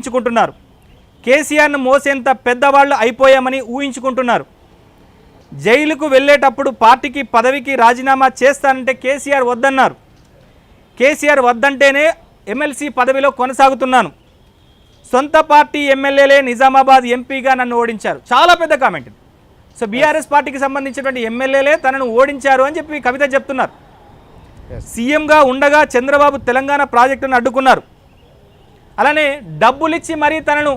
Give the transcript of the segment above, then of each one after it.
ఊహించుకుంటున్నారు. కేసీఆర్ను మోసేంత పెద్దవాళ్ళు అయిపోయామని ఊహించుకుంటున్నారు. జైలుకు వెళ్ళేటప్పుడు పార్టీకి పదవికి రాజీనామా చేస్తానంటే కేసీఆర్ వద్దన్నారు. కేసీఆర్ వద్దంటేనే ఎమ్మెల్సీ పదవిలో కొనసాగుతున్నాను. సొంత పార్టీ ఎమ్మెల్యేలే నిజామాబాద్ ఎంపీగా నన్ను ఓడించారు. చాలా పెద్ద కామెంట్. సో బీఆర్ఎస్ పార్టీకి సంబంధించినటువంటి ఎమ్మెల్యేలే తనను ఓడించారు అని చెప్పి కవిత చెప్తున్నారు. సీఎంగా ఉండగా చంద్రబాబు తెలంగాణ ప్రాజెక్టును అడ్డుకున్నారు. అలానే డబ్బులిచ్చి మరీ తనను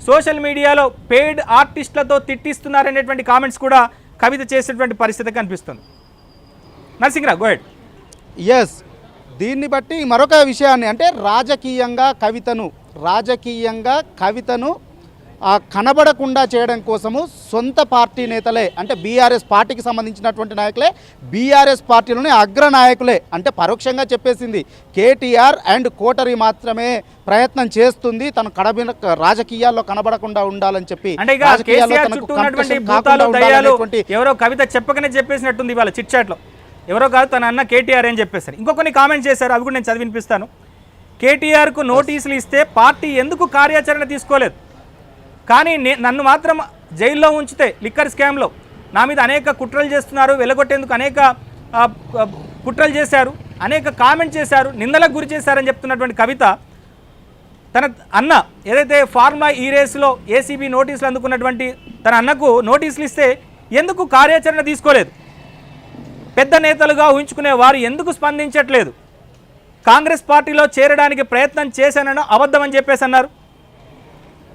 సోషల్ మీడియాలో పెయిడ్ ఆర్టిస్టులతో తిట్టిస్తున్నారనేటువంటి కామెంట్స్ కూడా కవిత చేసేటువంటి పరిస్థితి కనిపిస్తుంది. Narasimharao go head. ఎస్, దీన్ని బట్టి మరొక విషయాన్ని అంటే రాజకీయంగా కవితను కనబడకుండా చేయడం కోసము సొంత పార్టీ నేతలే అంటే బీఆర్ఎస్ పార్టీకి సంబంధించినటువంటి నాయకులే బీఆర్ఎస్ పార్టీలోని అగ్రనాయకులే అంటే పరోక్షంగా చెప్పేసింది కేటీఆర్ అండ్ కోటరీ మాత్రమే ప్రయత్నం చేస్తుంది తను రాజకీయాల్లో కనబడకుండా ఉండాలని చెప్పి. ఎవరో కవిత చెప్పకనే చెప్పేసినట్టుంది ఇవాళ చిట్ చాట్లో. ఎవరో కాదు తన అన్న కేటీఆర్ అని చెప్పేశారు. ఇంకో కొన్ని కామెంట్స్ చేశారు, అవి కూడా నేను చదివినిపిస్తాను. కేటీఆర్కు నోటీసులు ఇస్తే పార్టీ ఎందుకు కార్యాచరణ తీసుకోలేదు, కానీ నన్ను మాత్రం జైల్లో ఉంచితే లిక్కర్ స్కామ్లో నా మీద అనేక కుట్రలు చేస్తున్నారు, వెలగొట్టేందుకు అనేక కుట్రలు చేశారు, అనేక కామెంట్ చేశారు, నిందలకు గురి చేశారని చెప్తున్నటువంటి కవిత తన అన్న ఏదైతే ఫార్ములా ఈ రేసులో ఏసీబీ నోటీసులు అందుకున్నటువంటి తన అన్నకు నోటీసులు ఇస్తే ఎందుకు కార్యాచరణ తీసుకోలేదు, పెద్ద నేతలుగా ఊహించుకునే వారు ఎందుకు స్పందించట్లేదు, కాంగ్రెస్ పార్టీలో చేరడానికి ప్రయత్నం చేశానని అబద్ధం అని చెప్పేసి అన్నారు.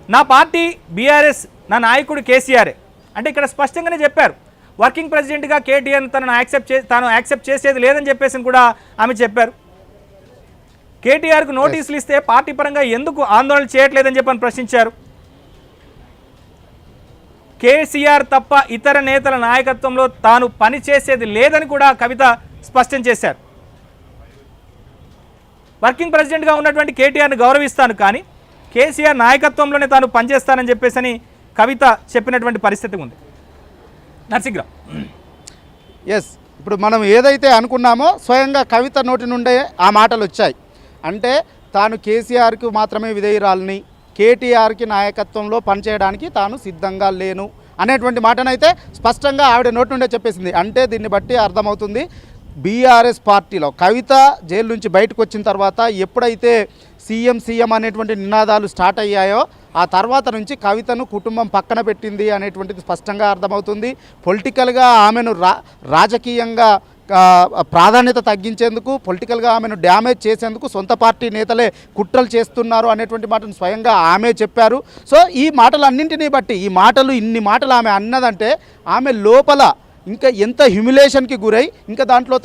నా పార్టీ బీఆర్ఎస్, నా నాయకుడు కేసీఆరే అంటే ఇక్కడ స్పష్టంగానే చెప్పారు. వర్కింగ్ ప్రెసిడెంట్గా కేటీఆర్ తాను యాక్సెప్ట్ చేసేది లేదని చెప్పేసి కూడా ఆమె చెప్పారు. కేటీఆర్కు నోటీసులు ఇస్తే పార్టీ పరంగా ఎందుకు ఆందోళన చేయట్లేదని చెప్పని ప్రశ్నించారు. కేసీఆర్ తప్ప ఇతర నేతల నాయకత్వంలో తాను పనిచేసేది లేదని కూడా కవిత స్పష్టం చేశారు. వర్కింగ్ ప్రెసిడెంట్గా ఉన్నటువంటి కేటీఆర్ని గౌరవిస్తాను, కానీ కేసీఆర్ నాయకత్వంలోనే తాను పనిచేస్తానని చెప్పేసి కవిత చెప్పినటువంటి పరిస్థితి ఉంది. నరసింహరావు. ఎస్, ఇప్పుడు మనం ఏదైతే అనుకున్నామో స్వయంగా కవిత నోటి నుండే ఆ మాటలు వచ్చాయి. అంటే తాను కేసీఆర్కు మాత్రమే విధేయురాలని, కేటీఆర్కి నాయకత్వంలో పనిచేయడానికి తాను సిద్ధంగా లేను అనేటువంటి మాటనైతే స్పష్టంగా ఆవిడ నోటి నుండే చెప్పేసింది. అంటే దీన్ని బట్టి అర్థమవుతుంది బీఆర్ఎస్ పార్టీలో కవిత జైలు నుంచి బయటకు వచ్చిన తర్వాత ఎప్పుడైతే సీఎం అనేటువంటి నినాదాలు స్టార్ట్ అయ్యాయో ఆ తర్వాత నుంచి కవితను కుటుంబం పక్కన పెట్టింది అనేటువంటిది స్పష్టంగా అర్థమవుతుంది. పొలిటికల్గా ఆమెను రాజకీయంగా ప్రాధాన్యత తగ్గించేందుకు, పొలిటికల్గా ఆమెను డ్యామేజ్ చేసేందుకు సొంత పార్టీ నేతలే కుట్రలు చేస్తున్నారు అనేటువంటి మాటను స్వయంగా ఆమె చెప్పారు. సో ఈ మాటలన్నింటినీ బట్టి ఇన్ని మాటలు ఆమె అన్నదంటే ఆమె లోపల ఇంకా ఎంత హ్యూమిలేషన్కి గురై ఇంకా దాంట్లో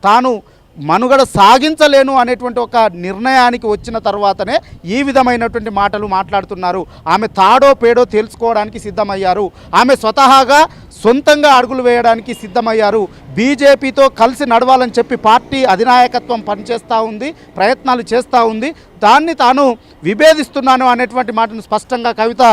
తాను మనుగడ సాగించలేను అనేటువంటి ఒక నిర్ణయానికి వచ్చిన తర్వాతనే ఈ విధమైనటువంటి మాటలు మాట్లాడుతున్నారు. ఆమె తాడో పేడో తెలుసుకోవడానికి సిద్ధమయ్యారు. ఆమె స్వతహాగా సొంతంగా అడుగులు వేయడానికి సిద్ధమయ్యారు. బీజేపీతో కలిసి నడవాలని చెప్పి పార్టీ అధినాయకత్వం పనిచేస్తూ ఉంది, ప్రయత్నాలు చేస్తూ ఉంది. దాన్ని తాను విభేదిస్తున్నాను అనేటువంటి మాటను స్పష్టంగా కవిత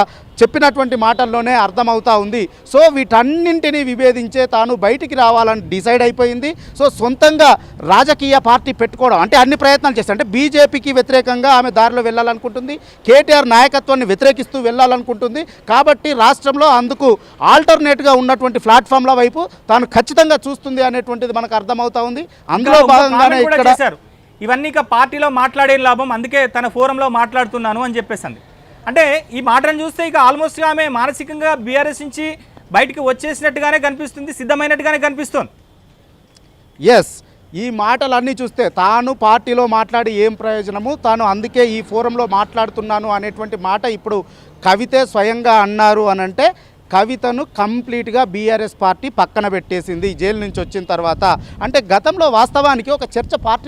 చెప్పినటువంటి మాటల్లోనే అర్థమవుతూ ఉంది. సో వీటన్నింటినీ విభేదించే తాను బయటికి రావాలని డిసైడ్ అయిపోయింది. సో సొంతంగా రాజకీయ పార్టీ పెట్టుకోవడం అంటే అన్ని ప్రయత్నాలు చేస్తారు. అంటే బీజేపీకి వ్యతిరేకంగా ఆమె దారిలో వెళ్ళాలనుకుంటుంది, కేటీఆర్ నాయకత్వాన్ని వ్యతిరేకిస్తూ వెళ్ళాలనుకుంటుంది. కాబట్టి రాష్ట్రంలో అందుకు ఆల్టర్నేట్గా ఉన్నటువంటి ప్లాట్ఫామ్ల వైపు తాను ఖచ్చితంగా చూస్తుంది అనేటువంటిది మనకు అర్థమవుతా ఉంది. అందులో భాగంగానే ఇక్కడ ఇవన్నీ పార్టీలో మాట్లాడే లాభం, అందుకే తన ఫోరంలో మాట్లాడుతున్నాను అని చెప్పేసింది. అంటే ఈ మాటను చూస్తే ఇక ఆల్మోస్ట్ ఆమె మానసికంగా బీఆర్ఎస్ నుంచి బయటికి వచ్చేసినట్టుగానే కనిపిస్తుంది, సిద్ధమైనట్టుగానే కనిపిస్తుంది. ఎస్, ఈ మాటలన్నీ చూస్తే తాను పార్టీలో మాట్లాడి ఏం ప్రయోజనము, తాను అందుకే ఈ ఫోరంలో మాట్లాడుతున్నాను అనేటువంటి మాట ఇప్పుడు కవితే స్వయంగా అన్నారు అనంటే కవితను కంప్లీట్గా బీఆర్ఎస్ పార్టీ పక్కన పెట్టేసింది జైలు నుంచి వచ్చిన తర్వాత. అంటే గతంలో వాస్తవానికి ఒక చర్చ పార్టీ